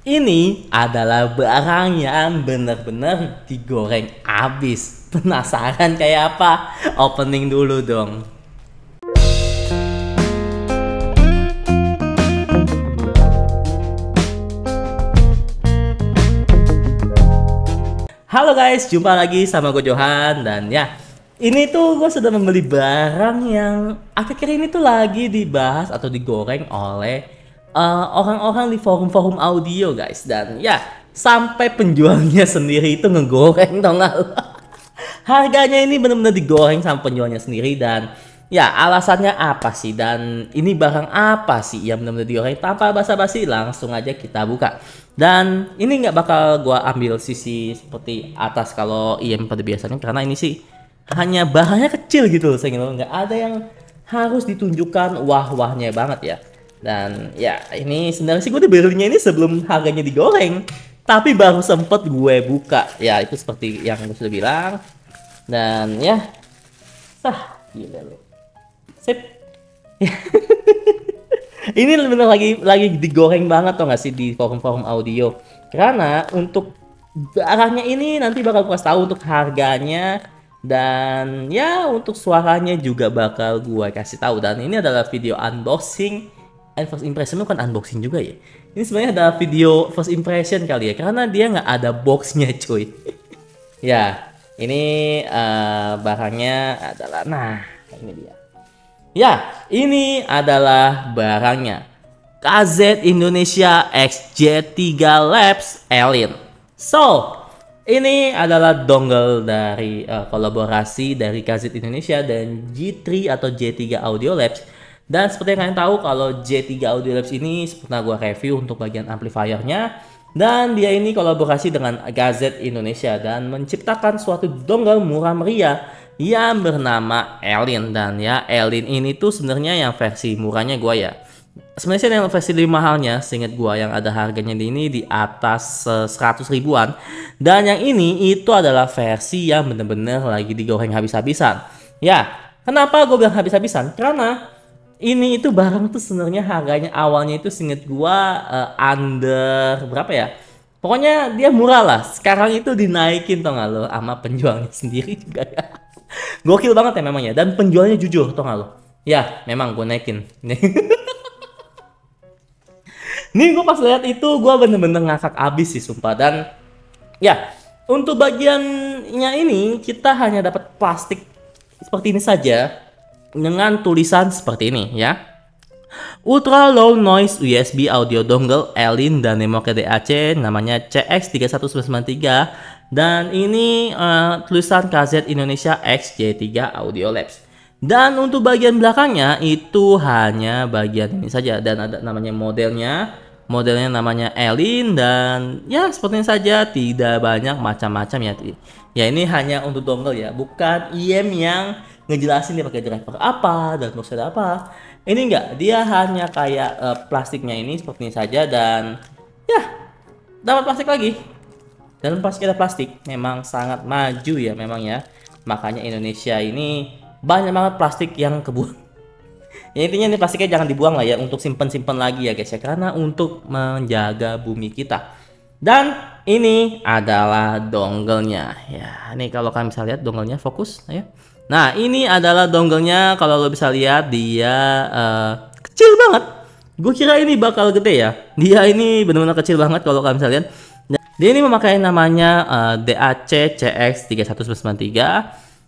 Ini adalah barang yang bener-bener digoreng abis. Penasaran kayak apa? Opening dulu dong. Halo guys, jumpa lagi sama gue Johan. Dan ya, ini tuh gue sudah membeli barang yang akhir-akhir ini tuh lagi dibahas atau digoreng oleh orang-orang di forum-forum audio guys. Dan ya, sampai penjualnya sendiri itu ngegoreng, tau gak lu? Harganya ini bener-bener digoreng sama penjualnya sendiri. Dan ya, alasannya apa sih? Dan ini barang apa sih yang bener-bener digoreng? Tanpa basa-basi, langsung aja kita buka. Dan ini nggak bakal gua ambil sisi seperti atas kalau IM pada biasanya, karena ini sih hanya bahannya kecil gitu loh, saya nggak ada yang harus ditunjukkan wah-wahnya banget ya. Dan ya, ini sebenarnya sih gue udah belinya ini sebelum harganya digoreng, tapi baru sempet gue buka. Ya, itu seperti yang gue sudah bilang. Dan ya, gila lo. Sip. Ini bener lagi digoreng banget tau gak sih di forum-forum audio. Karena untuk barangnya ini nanti bakal gue kasih tahu untuk harganya, dan ya untuk suaranya juga bakal gue kasih tahu. Dan ini adalah video unboxing and first impression, bukan unboxing juga ya. Ini sebenarnya ada video first impression kali ya, karena dia nggak ada boxnya cuy. Ya, ini barangnya adalah, nah ini dia. Ya, ini adalah barangnya. KZ Indonesia XJ3 Labs Alien. So, ini adalah dongle dari kolaborasi dari KZ Indonesia dan G3 atau J3 Audio Labs. Dan seperti yang kalian tahu, kalau J3 Audio Labs ini pernah gue review untuk bagian amplifiernya. Dan dia ini kolaborasi dengan KZ Indonesia dan menciptakan suatu dongle murah meriah yang bernama Alien. Dan ya, Alien ini tuh sebenarnya yang versi murahnya gue ya. Sebenarnya yang versi lebih mahalnya, seingat gue, yang ada harganya di atas 100 ribuan. Dan yang ini itu adalah versi yang bener-bener lagi digoreng habis-habisan. Ya, kenapa gue bilang habis-habisan? Karena ini itu barang tuh sebenarnya harganya awalnya itu seinget gue under berapa ya? Pokoknya dia murah lah. Sekarang itu dinaikin tau gak lo, sama penjualnya sendiri juga ya. Gokil banget ya memang ya. Dan penjualnya jujur tau gak lo. Ya memang gue naikin. Nih gue pas lihat itu gue bener-bener ngakak abis sih sumpah. Dan ya, untuk bagiannya ini kita hanya dapat plastik seperti ini saja dengan tulisan seperti ini ya. Ultra low noise USB audio dongle Alien dan Nemoke DAC, namanya CX31993. Dan ini tulisan KZ Indonesia XJ3 Audio Labs. Dan untuk bagian belakangnya itu hanya bagian ini saja, dan ada namanya modelnya. Modelnya namanya Alien, dan ya seperti ini saja, tidak banyak macam-macam ya. Ya ini hanya untuk dongle ya, bukan IM yang ngejelasin dia pakai driver apa dan boxnya apa. Ini enggak, dia hanya kayak plastiknya ini seperti ini saja. Dan ya, dapat plastik lagi. Dan plastik ada plastik, memang sangat maju ya memang ya. Makanya Indonesia ini banyak banget plastik yang kebuang. Ya intinya ini plastiknya jangan dibuang lah ya, untuk simpen-simpen lagi ya guys ya, karena untuk menjaga bumi kita. Dan ini adalah dongle-nya ya. Ini kalau kalian bisa lihat dongle-nya, fokus ya. Nah ini adalah dongle-nya, kalau lo bisa lihat dia kecil banget. Gue kira ini bakal gede ya. Dia ini benar-benar kecil banget kalau kalian bisa lihat. Dia ini memakai namanya DAC CX31993.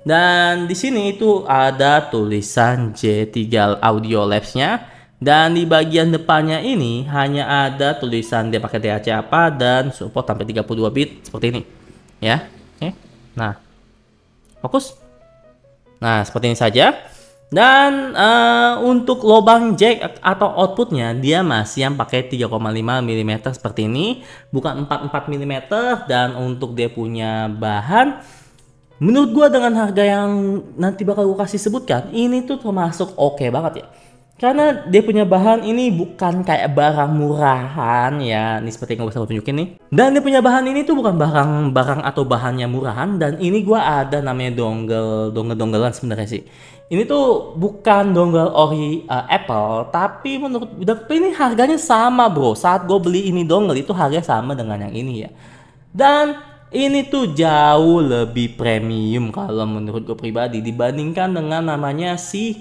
Dan di sini itu ada tulisan J3 Audio Labs-nya. Dan di bagian depannya ini hanya ada tulisan dia pakai DAC apa dan support sampai 32 bit seperti ini. Ya. Oke. Nah. Fokus. Nah, seperti ini saja. Dan untuk lubang jack atau outputnya dia masih yang pakai 3,5 mm seperti ini, bukan 44 mm. Dan untuk dia punya bahan, menurut gua dengan harga yang nanti bakal gua kasih sebutkan, ini tuh termasuk oke banget ya. Karena dia punya bahan ini bukan kayak barang murahan ya. Ini seperti yang gue bisa tunjukin nih. Dan dia punya bahan ini tuh bukan barang atau bahannya murahan. Dan ini gue ada namanya dongle-donggelan sebenarnya sih. Ini tuh bukan dongle ori Apple, tapi menurut ini harganya sama bro. Saat gue beli ini dongle itu harganya sama dengan yang ini ya. Dan ini tuh jauh lebih premium kalau menurut gue pribadi dibandingkan dengan namanya si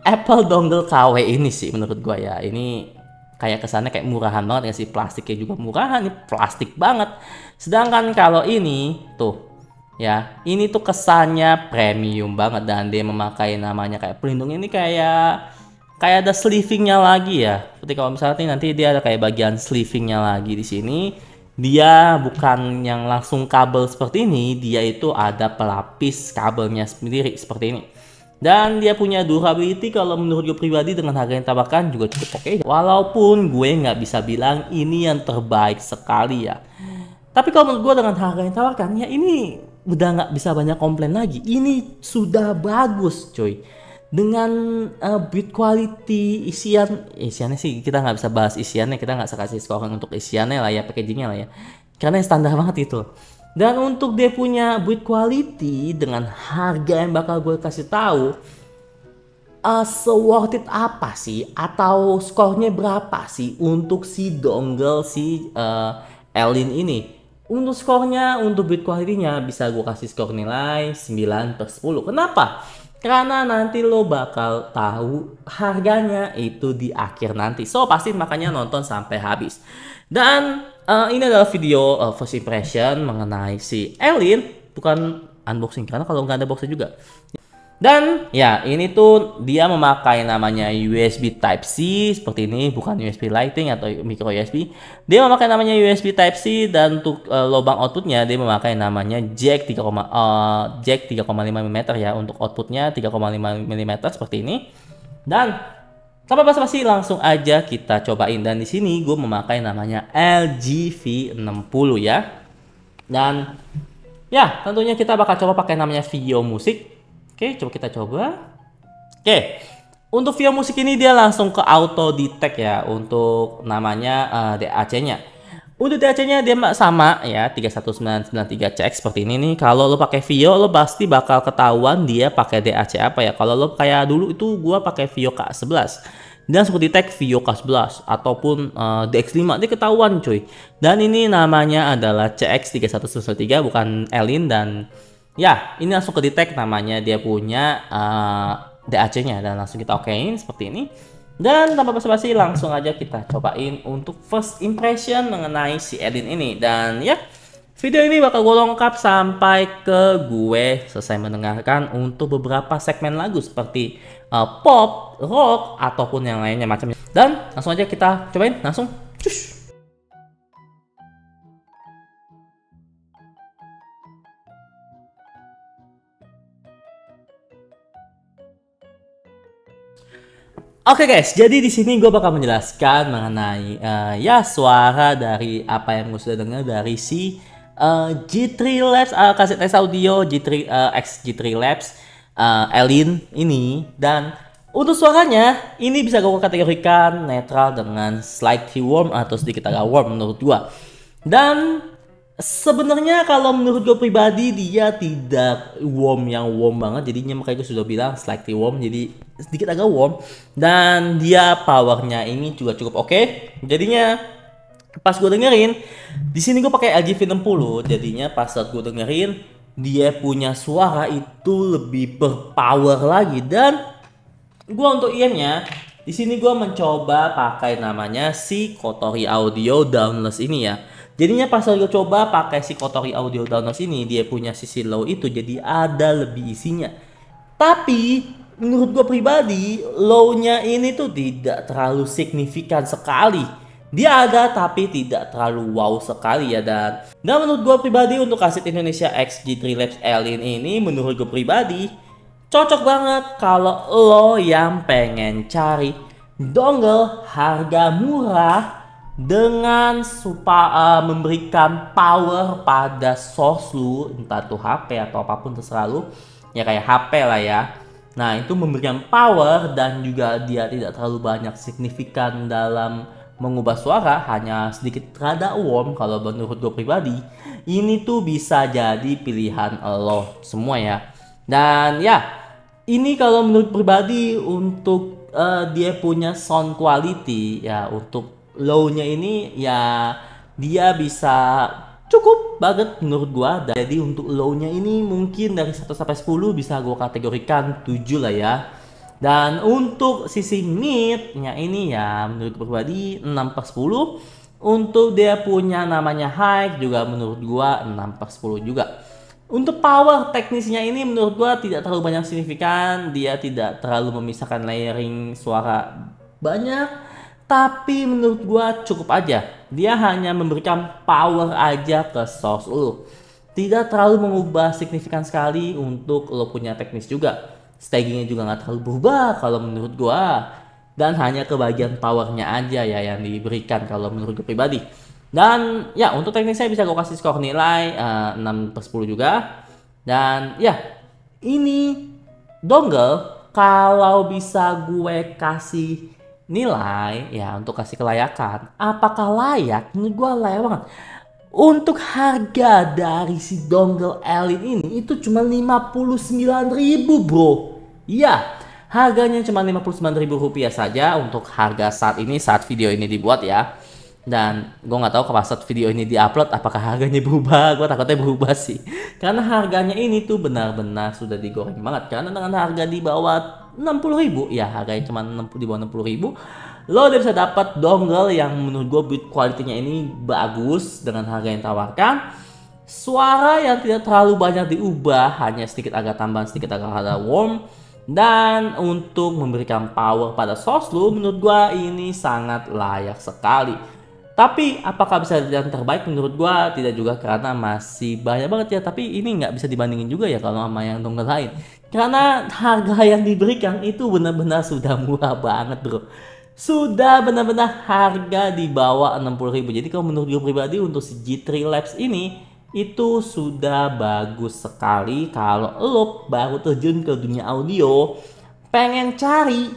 Apple dongle KW ini sih menurut gue ya. Ini kayak kesannya kayak murahan banget ya sih, plastiknya juga murahan, ini plastik banget. Sedangkan kalau ini tuh ya, ini tuh kesannya premium banget dan dia memakai namanya kayak pelindung ini kayak ada sleevingnya lagi ya. Seperti kalau misalnya nanti dia ada kayak bagian sleevingnya lagi di sini. Dia bukan yang langsung kabel seperti ini, dia itu ada pelapis kabelnya sendiri seperti ini. Dan dia punya durability kalau menurut gue pribadi dengan harga yang tawarkan juga cukup oke. Walaupun gue nggak bisa bilang ini yang terbaik sekali ya. Tapi kalau menurut gue dengan harga yang tawarkan ya ini udah nggak bisa banyak komplain lagi. Ini sudah bagus coy. Dengan build quality, isiannya sih kita nggak bisa bahas isiannya, kita nggak bisa kasih scoring untuk isiannya lah ya, packagingnya lah ya, karena yang standar banget itu. Dan untuk dia punya build quality dengan harga yang bakal gue kasih tahu, worth it apa sih, atau skornya berapa sih untuk si dongle si Elin ini. Untuk skornya, untuk build quality-nya bisa gue kasih skor nilai 9/10. Kenapa? Karena nanti lo bakal tahu harganya itu di akhir nanti. So pasti makanya nonton sampai habis. Dan ini adalah video first impression mengenai si Elin. Bukan unboxing karena kalau nggak ada boxnya juga. Dan ya ini tuh dia memakai namanya USB Type-C seperti ini, bukan USB Lightning atau micro USB. Dia memakai namanya USB Type-C dan untuk lubang outputnya dia memakai namanya jack 3,5 mm ya untuk outputnya 3,5 mm seperti ini. Dan tanpa basa-basi langsung aja kita cobain. Dan di sini gue memakai namanya LG V60 ya. Dan ya tentunya kita bakal coba pakai namanya Vio Music. Oke, coba kita coba. Oke, untuk Vio Music ini dia langsung ke auto detect ya untuk namanya DAC-nya. Untuk DAC-nya dia sama ya 31993CX seperti ini nih. Kalau lo pakai Vio lo pasti bakal ketahuan dia pakai DAC apa ya. Kalau lo kayak dulu itu gua pakai Vio K11. Dan langsung detect Vio K11 ataupun DX5 dia ketahuan cuy. Dan ini namanya adalah CX3193 bukan Elin dan ya, ini langsung ke detect namanya dia punya DAC-nya dan langsung kita okein seperti ini. Dan tanpa basa-basi langsung aja kita cobain untuk first impression mengenai si Elin ini. Dan ya, video ini bakal gue lengkap sampai ke gue selesai mendengarkan untuk beberapa segmen lagu seperti pop, rock, ataupun yang lainnya macamnya. Dan langsung aja kita cobain langsung. Cus. Oke guys, jadi di sini gue bakal menjelaskan mengenai ya suara dari apa yang gue sudah dengar dari si G3 Labs kaset tes audio G3 G3 Labs Elin ini. Dan untuk suaranya ini bisa gue kategorikan netral dengan slightly warm atau sedikit agak warm menurut gue. Dan sebenarnya kalau menurut gue pribadi dia tidak warm yang warm banget, jadinya makanya gue sudah bilang slightly warm, jadi sedikit agak warm. Dan dia powernya ini juga cukup oke. Jadinya pas gue dengerin di sini gue pakai LG V60, jadinya pas saat gue dengerin dia punya suara itu lebih berpower lagi. Dan gue untuk IM-nya di sini gue mencoba pakai namanya si Kotori Audio Downless ini ya. Jadinya pas gue coba pakai si Kotori Audio Downless ini, dia punya sisi low itu jadi ada lebih isinya. Tapi menurut gue pribadi low-nya ini tuh tidak terlalu signifikan sekali. Dia ada tapi tidak terlalu wow sekali ya. Dan menurut gue pribadi untuk kaset Indonesia X G3 Labs Elin ini menurut gue pribadi cocok banget kalau lo yang pengen cari dongle harga murah dengan memberikan power pada source lu, entah tuh HP atau apapun terserah lu ya, kayak HP lah ya. Nah, itu memberikan power dan juga dia tidak terlalu banyak signifikan dalam mengubah suara, hanya sedikit rada warm. Kalau menurut gue pribadi, ini tuh bisa jadi pilihan lo semua ya. Dan ya, ini kalau menurut pribadi untuk dia punya sound quality ya, untuk low-nya ini ya dia bisa cukup banget menurut gua. Jadi untuk low-nya ini mungkin dari 1 sampai 10 bisa gua kategorikan 7 lah ya. Dan untuk sisi mid-nya ini ya menurut pribadi 6/10. Untuk dia punya namanya high juga menurut gua 6/10 juga. Untuk power teknisnya ini menurut gua tidak terlalu banyak signifikan, dia tidak terlalu memisahkan layering suara banyak, tapi menurut gua cukup aja. Dia hanya memberikan power aja ke source lu. Tidak terlalu mengubah signifikan sekali untuk lo punya teknis juga. Stagingnya juga nggak terlalu berubah kalau menurut gua. Dan hanya ke bagian powernya aja ya yang diberikan kalau menurut gue pribadi. Dan ya untuk teknis saya bisa gue kasih skor nilai 6/10 juga. Dan ya ini dongle kalau bisa gue kasih nilai ya untuk kasih kelayakan. Apakah layak? Menurut gue layak banget. Untuk harga dari si dongle Elin ini itu cuma 59.000 bro. Iya, harganya cuma Rp59.000 saja untuk harga saat ini, saat video ini dibuat ya. Dan gue nggak tahu pas saat video ini diupload apakah harganya berubah. Gue takutnya berubah sih. Karena harganya ini tuh benar-benar sudah digoreng banget. Karena dengan harga di bawah 60.000 ya, harganya cuma di bawah 60.000, lo udah bisa dapat dongle yang menurut gue build quality-nya ini bagus dengan harga yang tawarkan. Suara yang tidak terlalu banyak diubah, hanya sedikit agak tambahan, sedikit agak ada warm. Dan untuk memberikan power pada source lu, menurut gua ini sangat layak sekali. Tapi apakah bisa yang terbaik? Menurut gua tidak juga, karena masih banyak banget ya. Tapi ini nggak bisa dibandingin juga ya kalau sama yang dongle lain. Karena harga yang diberikan itu benar-bear sudah murah banget bro. Sudah benar-benar harga di bawah 60.000. Jadi kalau menurut gue pribadi untuk si G3 Labs ini itu sudah bagus sekali. Kalau lo baru terjun ke dunia audio, pengen cari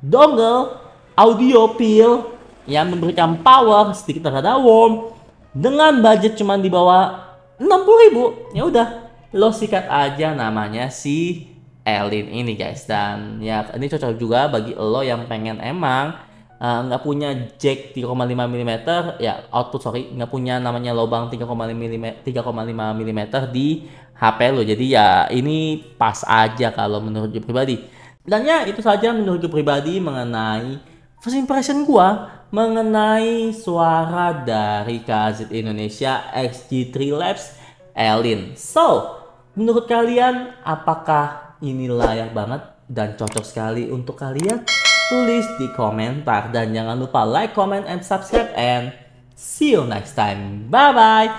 dongle audio pill yang memberikan power sedikit terhadap warm dengan budget cuma di bawah 60.000, ya udah lo sikat aja namanya si Elin ini guys. Dan ya ini cocok juga bagi lo yang pengen emang nggak punya jack 3,5 mm ya, output nggak punya namanya lubang 3,5 mm di HP lo. Jadi ya ini pas aja kalau menurut gue pribadi. Dan ya itu saja menurut gue pribadi mengenai first impression gua mengenai suara dari KZ Indonesia XG3 Labs Elin. So menurut kalian apakah ini layak banget dan cocok sekali untuk kalian? Tulis di komentar dan jangan lupa like, comment, and subscribe, and see you next time. Bye bye.